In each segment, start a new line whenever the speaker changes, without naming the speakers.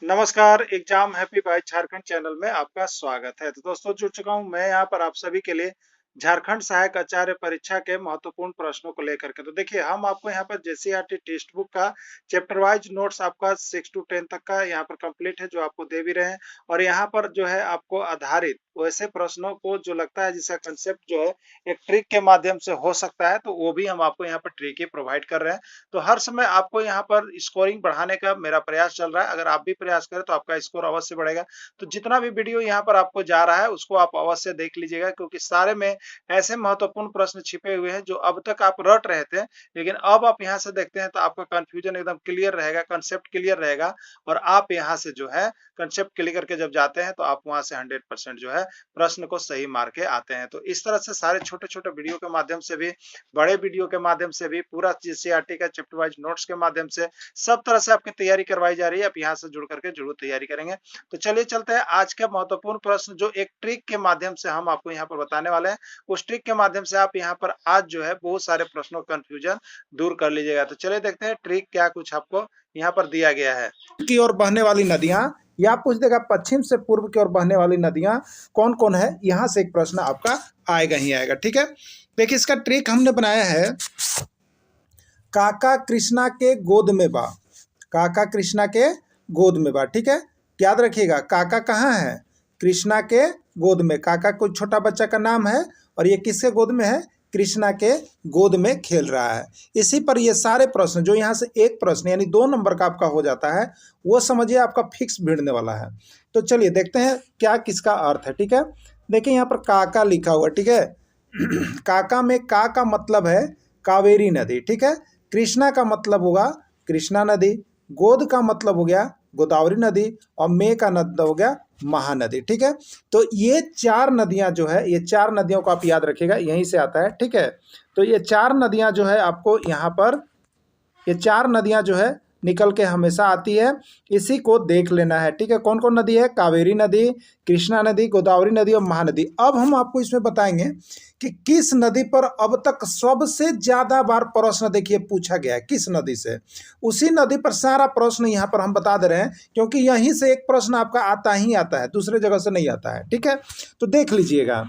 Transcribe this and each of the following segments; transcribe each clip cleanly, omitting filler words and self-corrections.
नमस्कार, exam happy by Jharkhand channel में आपका स्वागत है। तो दोस्तों जुड़ चुका हूँ मैं यहाँ पर आप सभी के लिए झारखंड सहायक आचार्य परीक्षा के महत्वपूर्ण प्रश्नों को लेकर के। तो देखिए हम आपको यहाँ पर जेसीईआरटी टेक्स्ट बुक का चैप्टर वाइज नोट्स आपका 6 टू 10 तक का यहाँ पर कंप्लीट है जो आपको दे भी रहे हैं। और यहाँ पर जो है आपको आधारित वैसे प्रश्नों को जो लगता है जिसका कंसेप्ट जो है एक ट्रिक के माध्यम से हो सकता है तो वो भी हम आपको यहाँ पर ट्रिक ही प्रोवाइड कर रहे हैं। तो हर समय आपको यहाँ पर स्कोरिंग बढ़ाने का मेरा प्रयास चल रहा है। अगर आप भी प्रयास करें तो आपका स्कोर अवश्य बढ़ेगा। तो जितना भी वीडियो यहाँ पर आपको जा रहा है उसको आप अवश्य देख लीजिएगा, क्योंकि सारे में ऐसे महत्वपूर्ण प्रश्न छिपे हुए हैं जो अब तक आप रट रहे थे, लेकिन अब आप यहाँ से देखते हैं तो आपका कंफ्यूजन एकदम क्लियर रहेगा, कंसेप्ट क्लियर रहेगा। और आप यहाँ से जो है कंसेप्ट क्लियर करके जब जाते हैं तो आप वहां से 100% जो है प्रश्न को सही मार के आते हैं। तो इस तरह से सारे छोटे-छोटे वीडियो के माध्यम से भी, बड़े वीडियो के माध्यम से भी, पूरा जेसीईआरटी का चैप्टर वाइज नोट्स के माध्यम से सब तरह से आपकी तैयारी करवाई जा रही है। आप यहाँ से जुड़ करके जरूर तैयारी करेंगे। तो चलिए चलते हैं आज का महत्वपूर्ण प्रश्न जो एक ट्रिक के माध्यम से हम आपको यहाँ पर बताने वाले हैं। उस ट्रिक के माध्यम से आप यहाँ पर आज जो है बहुत सारे प्रश्नों का कंफ्यूजन दूर कर लीजिएगा। तो चलिए देखते हैं ट्रिक क्या कुछ आपको यहाँ पर दिया गया है।
की ओर बहने वाली नदियां, या पूछ देगा पश्चिम से पूर्व की ओर बहने वाली नदियां कौन कौन है। यहां से एक प्रश्न आपका आएगा ही आएगा। ठीक है, देखिए इसका ट्रिक हमने बनाया है। काका कृष्णा के गोद में बा, काका कृष्णा के गोद में बा। ठीक है, याद रखिएगा काका कहाँ है, कृष्णा के गोद में। काका कोई छोटा बच्चा का नाम है और ये किसके गोद में है, कृष्णा के गोद में खेल रहा है। इसी पर ये सारे प्रश्न जो यहाँ से एक प्रश्न यानी 2 नंबर का आपका हो जाता है, वो समझिए आपका फिक्स भिड़ने वाला है। तो चलिए देखते हैं क्या किसका अर्थ है। ठीक है, देखिए यहाँ पर काका लिखा हुआ। ठीक है, काका में का मतलब है कावेरी नदी। ठीक है, कृष्णा का मतलब होगा कृष्णा नदी, गोद का मतलब हो गया गोदावरी नदी, और मे का मतलब हो गया महानदी। ठीक है, तो ये 4 नदियां जो है, ये 4 नदियों को आप याद रखिएगा, यहीं से आता है। ठीक है, तो ये 4 नदियां जो है आपको यहाँ पर, ये 4 नदियां जो है निकल के हमेशा आती है, इसी को देख लेना है। ठीक है, कौन कौन नदी है, कावेरी नदी, कृष्णा नदी, गोदावरी नदी और महानदी। अब हम आपको इसमें बताएंगे कि किस नदी पर अब तक सबसे ज्यादा बार प्रश्न देखिए पूछा गया है, किस नदी से। उसी नदी पर सारा प्रश्न यहाँ पर हम बता दे रहे हैं, क्योंकि यहीं से एक प्रश्न आपका आता ही आता है, दूसरे जगह से नहीं आता है। ठीक है, तो देख लीजिएगा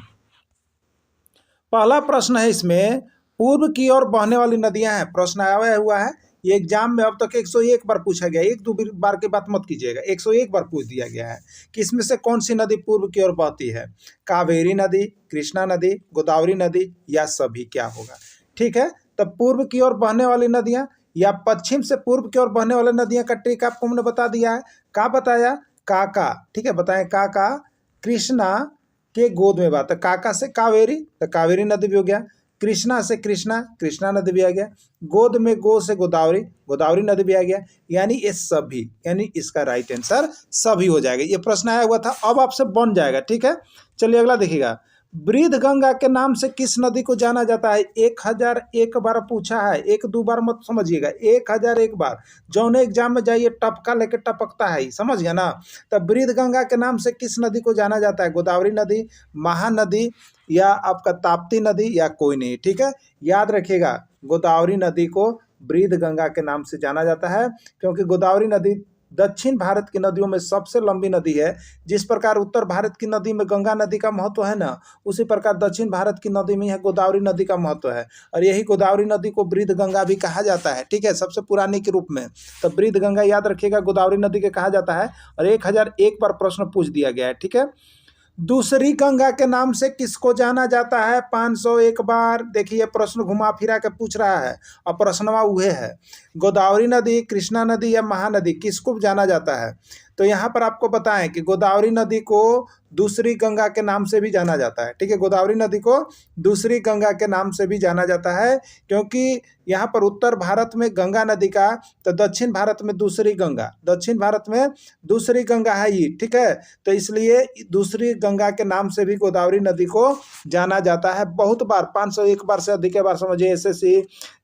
पहला प्रश्न है इसमें, पूर्व की ओर बहने वाली नदियां हैं। प्रश्न आया हुआ है, ये एग्जाम में अब तक 101 बार पूछा गया, एक दो बार की बात मत कीजिएगा, 101 बार पूछ दिया गया है कि इसमें से कौन सी नदी पूर्व की ओर बहती है, कावेरी नदी, कृष्णा नदी, गोदावरी नदी, या सभी क्या होगा। ठीक है, तो पूर्व की ओर बहने वाली नदियां या पश्चिम से पूर्व की ओर बहने वाली नदियां का ट्रिक आपको हमने बता दिया है। का बताया, काका। ठीक है, बताएं काका कृष्णा के गोद में बात है, काका से कावेरी तो कावेरी नदी भी हो गया, कृष्णा से कृष्णा, कृष्णा नदी भी आ गया, गोद में गो से गोदावरी, गोदावरी नदी भी आ गया, यानी ये सभी, यानी इसका राइट आंसर सभी हो जाएगा। ये प्रश्न आया हुआ था, अब आपसे बन जाएगा। ठीक है, चलिए अगला देखिएगा, वृद्ध गंगा के नाम से किस नदी को जाना जाता है। 1001 बार पूछा है, 1-2 बार मत समझिएगा, 1001 बार। जौने एग्जाम में जाइए टपका लेके टपकता है, समझ गया ना। तब वृद्ध गंगा के नाम से किस नदी को जाना जाता है, गोदावरी नदी, महानदी, या आपका ताप्ती नदी, या कोई नहीं। ठीक है, याद रखिएगा गोदावरी नदी को वृद्ध गंगा के नाम से जाना जाता है, क्योंकि गोदावरी नदी दक्षिण भारत की नदियों में सबसे लंबी नदी है। जिस प्रकार उत्तर भारत की नदी में गंगा नदी का महत्व है ना, उसी प्रकार दक्षिण भारत की नदी में यह गोदावरी नदी का महत्व है, और यही गोदावरी नदी को वृद्ध गंगा भी कहा जाता है। ठीक है, सबसे पुरानी के रूप में। तो वृद्ध गंगा याद रखिएगा गोदावरी नदी के कहा जाता है, और 1001 बार प्रश्न पूछ दिया गया है। ठीक है, दूसरी गंगा के नाम से किसको जाना जाता है, 501 बार। देखिए प्रश्न घुमा फिरा के पूछ रहा है, और प्रश्नवा उहे है, गोदावरी नदी, कृष्णा नदी या महानदी किसको जाना जाता है। तो यहाँ पर आपको बताएं कि गोदावरी नदी को दूसरी गंगा के नाम से भी जाना जाता है। ठीक है, गोदावरी नदी को दूसरी गंगा के नाम से भी जाना जाता है, क्योंकि यहाँ पर उत्तर भारत में गंगा नदी का, तो दक्षिण भारत में दूसरी गंगा, दक्षिण भारत में दूसरी गंगा है ये। ठीक है, तो इसलिए दूसरी गंगा के नाम से भी गोदावरी नदी को जाना जाता है। बहुत बार, 501 बार से अधिक बार समझिए,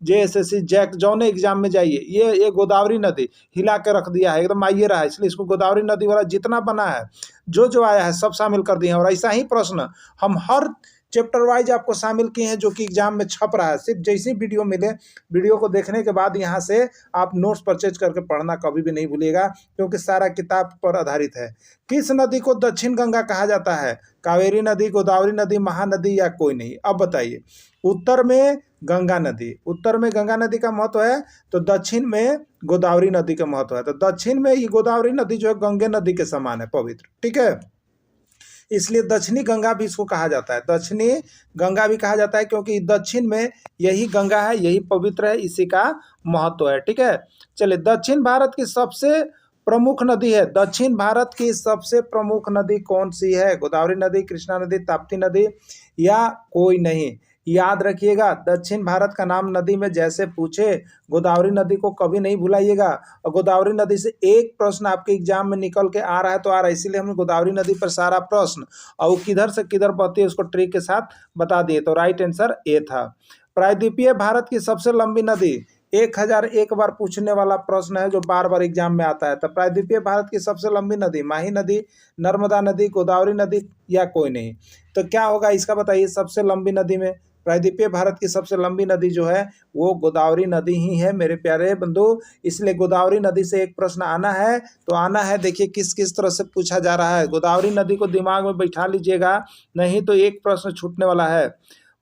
जेएसएससी जैक जौने एग्जाम में जाइए, ये गोदावरी नदी हिला के रख दिया है, एकदम आइए रहा है, इसलिए इसको गोदावरी नदी वाला जितना बना है, जो आया है सब शामिल कर दिए हैं। और ऐसा ही प्रश्न हम हर चैप्टर वाइज आपको शामिल किए हैं जो कि एग्जाम में छप रहा है। सिर्फ जैसी वीडियो मिले, वीडियो को देखने के बाद यहाँ से आप नोट्स परचेज करके पढ़ना कभी भी नहीं भूलिएगा, क्योंकि सारा किताब पर आधारित है। किस नदी को दक्षिण गंगा कहा जाता है? कावेरी नदी, गोदावरी नदी, महानदी या कोई नहीं? अब बताइए। उत्तर में गंगा नदी, उत्तर में गंगा नदी का महत्व है, तो दक्षिण में गोदावरी नदी का महत्व है। तो दक्षिण में ये गोदावरी नदी जो है गंगे नदी के समान है, पवित्र, ठीक है। इसलिए दक्षिणी गंगा भी इसको कहा जाता है, दक्षिणी गंगा भी कहा जाता है, क्योंकि दक्षिण में यही गंगा है, यही पवित्र है, इसी का महत्व है, ठीक है। चलिए, दक्षिण भारत की सबसे प्रमुख नदी है, दक्षिण भारत की सबसे प्रमुख नदी कौन सी है? गोदावरी नदी, कृष्णा नदी, ताप्ती नदी या कोई नहीं? याद रखिएगा, दक्षिण भारत का नाम नदी में जैसे पूछे, गोदावरी नदी को कभी नहीं भुलाइएगा। और गोदावरी नदी से एक प्रश्न आपके एग्जाम में निकल के आ रहा है तो आ रहा है, इसीलिए हमने गोदावरी नदी पर सारा प्रश्न और वो किधर से किधर बहती है उसको ट्रिक के साथ बता दिए। तो राइट आंसर ए था। प्रायद्वीपीय भारत की सबसे लंबी नदी, 1001 बार पूछने वाला प्रश्न है जो बार बार एग्जाम में आता है। तो प्रायद्वीपीय भारत की सबसे लंबी नदी, माही नदी, नर्मदा नदी, गोदावरी नदी या कोई नहीं? तो क्या होगा इसका बताइए। सबसे लंबी नदी में प्रायद्वीपीय भारत की सबसे लंबी नदी जो है वो गोदावरी नदी ही है मेरे प्यारे बंधु। इसलिए गोदावरी नदी से एक प्रश्न आना है तो आना है। देखिए किस किस तरह से पूछा जा रहा है, गोदावरी नदी को दिमाग में बैठा लीजिएगा, नहीं तो एक प्रश्न छूटने वाला है।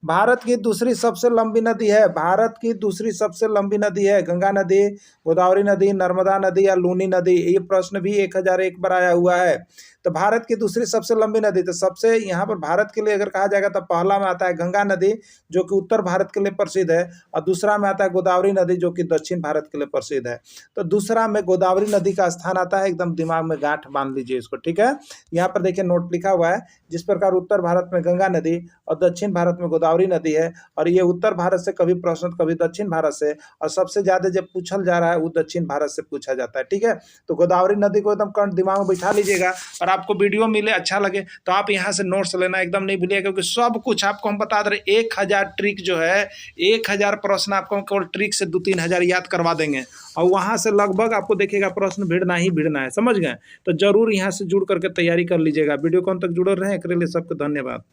भारत की दूसरी सबसे लंबी नदी है, भारत की दूसरी सबसे लंबी नदी है गंगा नदी, गोदावरी नदी, नर्मदा नदी या लूनी नदी? ये प्रश्न भी 1001 बार आया हुआ है। तो भारत की दूसरी सबसे लंबी नदी, तो सबसे यहाँ पर भारत के लिए अगर कहा जाएगा तो पहला में आता है गंगा नदी जो कि उत्तर भारत के लिए प्रसिद्ध है, और दूसरा में आता है गोदावरी नदी जो कि दक्षिण भारत के लिए प्रसिद्ध है। तो दूसरा में गोदावरी नदी का स्थान आता है, एकदम दिमाग में गांठ बांध लीजिए इसको, ठीक है। यहाँ पर देखिए नोट लिखा हुआ है, जिस प्रकार उत्तर भारत में गंगा नदी और दक्षिण भारत में गोदावरी नदी है, और ये उत्तर भारत से कभी प्रश्न कभी दक्षिण भारत से, और सबसे ज्यादा जब पूछल जा रहा है वो दक्षिण भारत से पूछा जाता है, ठीक है। तो गोदावरी नदी को एकदम कर्ण दिमाग में बैठा लीजिएगा। और आपको वीडियो मिले अच्छा लगे तो आप यहाँ से नोट्स लेना एकदम नहीं भूलिएगा, क्योंकि सब कुछ आपको हम बता दे रहे। 1000 ट्रिक जो है, 1000 प्रश्न आपको केवल ट्रिक से 2-3 हजार याद करवा देंगे, और वहां से लगभग आपको देखिएगा प्रश्न भिड़ना ही भिड़ना है, समझ गए। तो जरूर यहाँ से जुड़ करके तैयारी कर लीजिएगा। वीडियो कौन तक जुड़े रहे, इसके लिए सबको धन्यवाद।